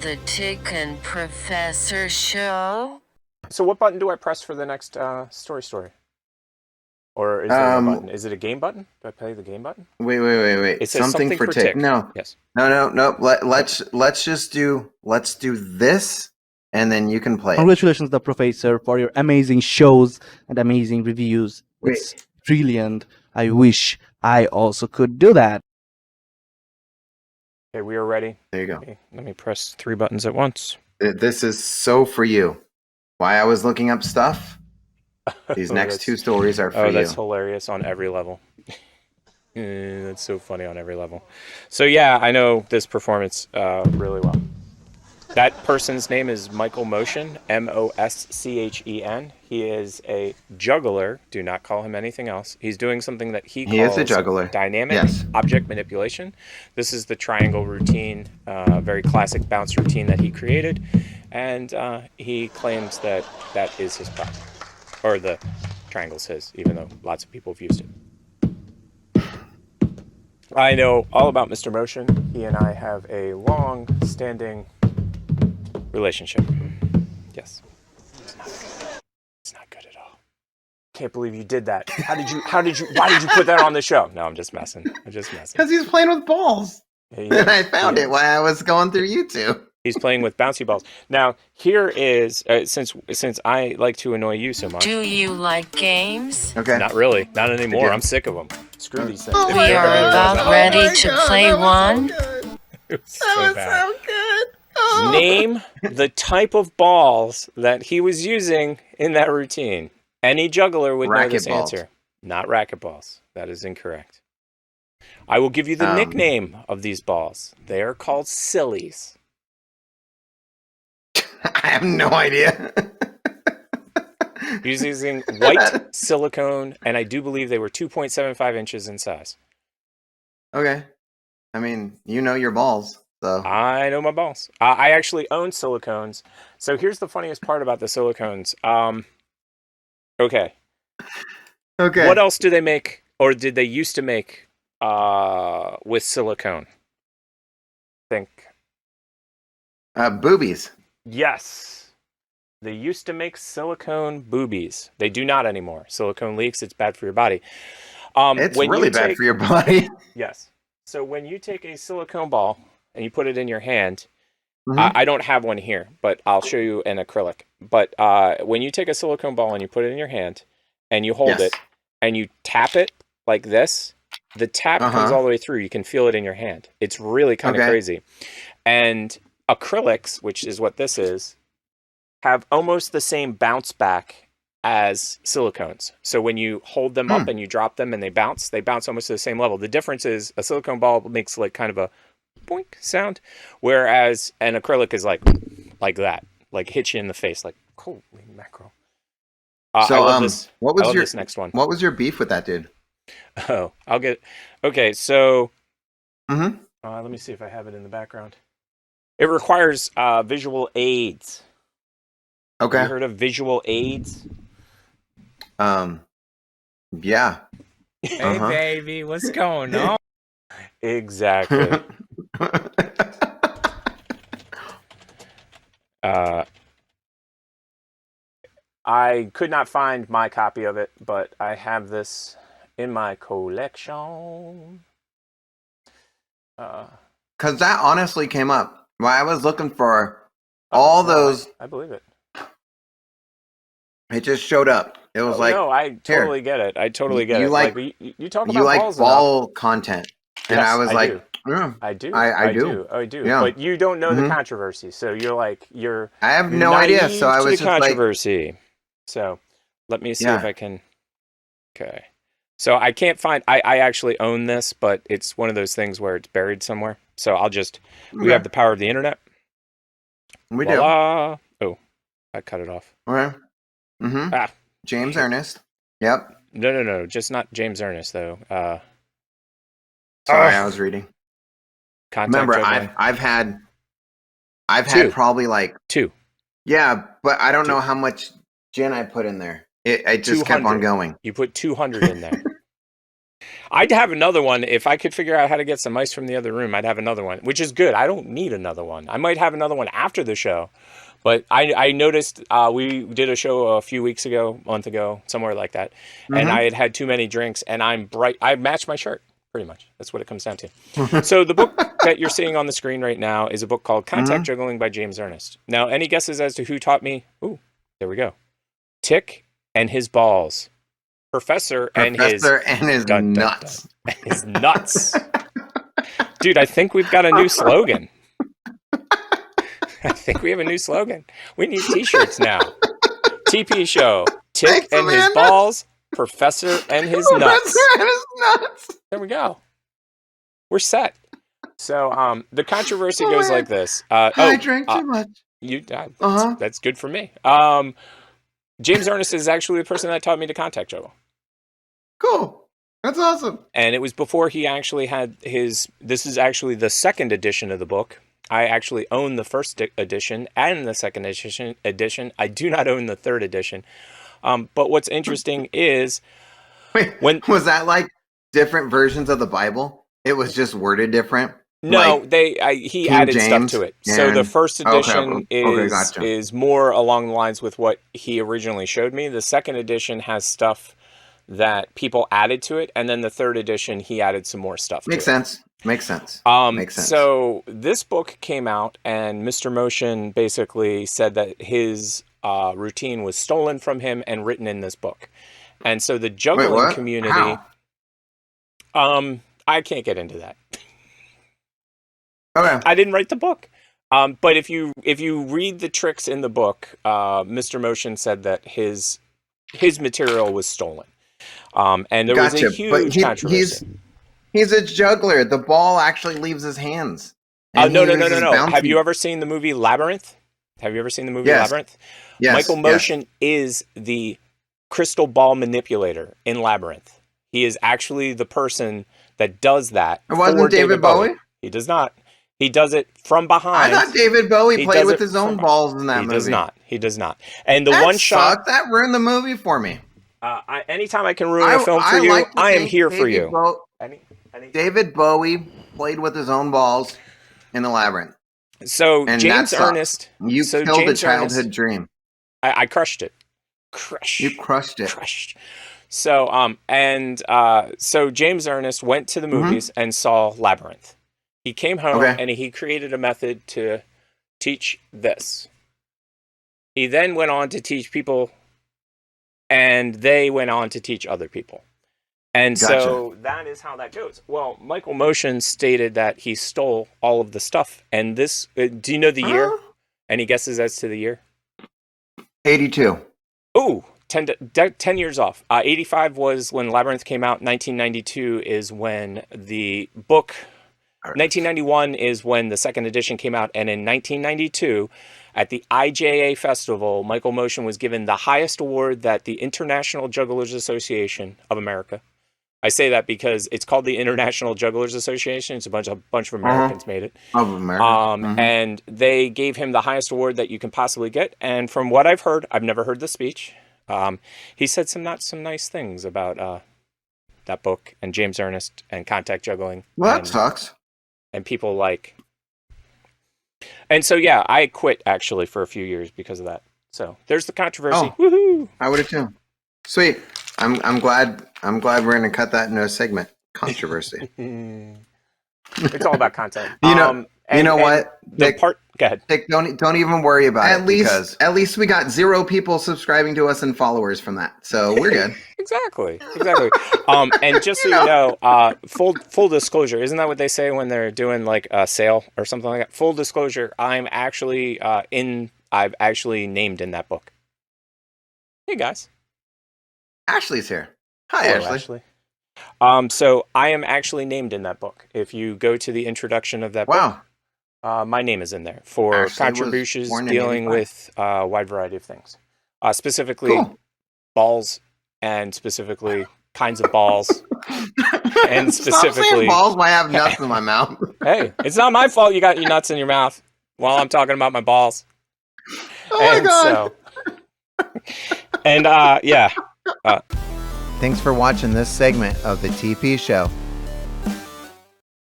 the Tick and Professor Show? So what button do I press for the next story? Or is there no button? Is it a game button? Do I play the game button? Wait. It says something for tick. No. Yes. No. Let's just do this, and then you can play it. Congratulations, the professor, for your amazing shows and amazing reviews. Wait. It's brilliant. I wish I also could do that. Okay, we are ready. There you go. Okay, let me press 3 buttons at once. This is so for you. Why I was looking up stuff. These next 2 stories are for you. Oh, that's hilarious on every level. That's so funny on every level. So yeah, I know this performance really well. That person's name is Michael Moschen, Moschen. He is a juggler. Do not call him anything else. He's doing something that he calls is a juggler. Dynamic object manipulation. This is the triangle routine, very classic bounce routine that he created, and he claims that that is his problem, or the triangle's his, even though lots of people have used it. I know all about Mr. Moschen. He and I have a long-standing relationship. Yes. It's not good at all. Can't believe you did that. Why did you put that on the show? No, I'm just messing. Because he's playing with balls. And I found it while I was going through YouTube. He's playing with bouncy balls. Now, here is, since I like to annoy you so much. Do you like games? Okay. Not really. Not anymore. I'm sick of them. Screw these things. We are about ready to play one. It was so bad. So good. Name the type of balls that he was using in that routine. Any juggler would know this answer. Not racquet balls. That is incorrect. I will give you the nickname of these balls. They are called sillies. I have no idea. He's using white silicone, and I do believe they were 2.75 inches in size. Okay. I mean, you know your balls. So. I know my balls. I actually own silicones. So here's the funniest part about the silicones. Okay. What else do they make, or did they used to make with silicone? Think. Boobies. Yes. They used to make silicone boobies. They do not anymore. Silicone leaks. It's bad for your body. It's really bad for your body. Yes. So when you take a silicone ball and you put it in your hand, I don't have one here, but I'll show you an acrylic. But when you take a silicone ball and you put it in your hand and you hold it and you tap it like this, the tap comes all the way through. You can feel it in your hand. It's really kind of crazy. And acrylics, which is what this is, have almost the same bounce back as silicones. So when you hold them up and you drop them and they bounce almost to the same level. The difference is a silicone ball makes like kind of a boink sound, whereas an acrylic is like that, like hits you in the face, like holy mackerel. So I love this. What was this next one? What was your beef with that dude? Oh, okay. So let me see if I have it in the background. It requires visual aids. Okay. Have you heard of visual aids? Yeah. Hey, baby, what's going on? Exactly. I could not find my copy of it, but I have this in my collection. Because that honestly came up while I was looking for all those. I believe it. It just showed up. It was like, no, I totally get it. I totally get it. Like, you talk about you like balls ball content, and yes, I was like, I do. I do. Yeah. But you don't know the controversy, so you're. I have no idea. So I was just controversy. Like, so let me see if I can. Okay. So I can't find. I actually own this, but it's one of those things where it's buried somewhere. So I'll just. We have the power of the internet. We Voila. Do. Oh, I cut it off. Okay. James Ernest. Yep. No. Just not James Ernest though. Sorry, I was reading. Remember, juggling. I've had probably like 2. Yeah, but I don't know how much gin I put in there. It just kept on going. You put 200 in there. I'd have another one if I could figure out how to get some ice from the other room. I'd have another one, which is good. I don't need another one. I might have another one after the show, but I noticed we did a show a few weeks ago, month ago, somewhere like that, and I had too many drinks, and I'm bright. I matched my shirt pretty much. That's what it comes down to. So the book that you're seeing on the screen right now is a book called Contact Juggling by James Ernest. Now, any guesses as to who taught me? Ooh, there we go. Tick and his balls. Professor and his nuts. His nuts. Dude, I think we've got a new slogan. I think we have a new slogan. We need t-shirts now. TP show. Tick Thanks, and Amanda. his balls. Professor and his nuts. Professor and his nuts. There we go. We're set. So the controversy goes like this. I drank too much. That's good for me. James Ernest is actually the person that taught me to contact juggle. Cool. That's awesome. And it was before he actually had his... This is actually the second edition of the book. I actually own the first edition and the second edition. I do not own the third edition. But what's interesting is... Wait, was that like different versions of the Bible? It was just worded different? No, like he King added James stuff to it. So the first edition gotcha. is more along the lines with what he originally showed me. The second edition has stuff that people added to it, and then the third edition he added some more stuff. Makes sense. Makes sense. So this book came out, and Mr. Motion basically said that his routine was stolen from him and written in this book. And so the juggling community... How? I can't get into that. Okay. I didn't write the book. But if you read the tricks in the book, Mr. Motion said that his material was stolen. And there was a huge controversy. He's a juggler. The ball actually leaves his hands. No. Have you ever seen the movie Labyrinth? Labyrinth? Yes. Michael Motion is the crystal ball manipulator in Labyrinth. He is actually the person that does that. It wasn't David Bowie? He does not. He does it from behind. I thought David Bowie played with his own balls in that movie. He does not. And the that one shot... That ruined the movie for me. Anytime I can ruin a film for you, I am here for you. David Bowie played with his own balls in the Labyrinth. So James Ernest... You killed a childhood dream. I crushed it. You crushed it. So, so James Ernest went to the movies and saw Labyrinth. He came home and he created a method to teach this. He then went on to teach people, and they went on to teach other people. And so that is how that goes. Well, Michael Motion stated that he stole all of the stuff. And this, do you know the year? Any guesses as to the year? 82. Ooh, 10 years off. 85 was when Labyrinth came out. 1992 is when the book... 1991 is when the second edition came out, and in 1992, at the IJA Festival, Michael Motion was given the highest award that the International Jugglers Association of America. I say that because it's called the International Jugglers Association. It's a bunch of Americans made it. Of America. And they gave him the highest award that you can possibly get. And from what I've heard, I've never heard the speech. He said some nice things about that book and James Ernest and contact juggling. Well, that sucks. And people like... And so, yeah, I quit, actually, for a few years because of that. So, there's the controversy. Woohoo! I would have, too. Sweet. I'm glad we're going to cut that into a segment. Controversy. It's all about content. You know what? Dick, go ahead. Dick, don't even worry about it. At least we got 0 people subscribing to us and followers from that. So we're good. Exactly. And just so you know, full disclosure, isn't that what they say when they're doing like a sale or something like that? Full disclosure, I'm actually I've actually named in that book. Hey guys. Ashley's here. Hi, hello, Ashley. So I am actually named in that book. If you go to the introduction of that book, my name is in there for contributions dealing with a wide variety of things. Specifically balls, and specifically kinds of balls. And specifically... Stop saying balls when I have nuts in my mouth. Hey, it's not my fault you got your nuts in your mouth while I'm talking about my balls. Oh my God. And yeah. thanks for watching this segment of the TP Show.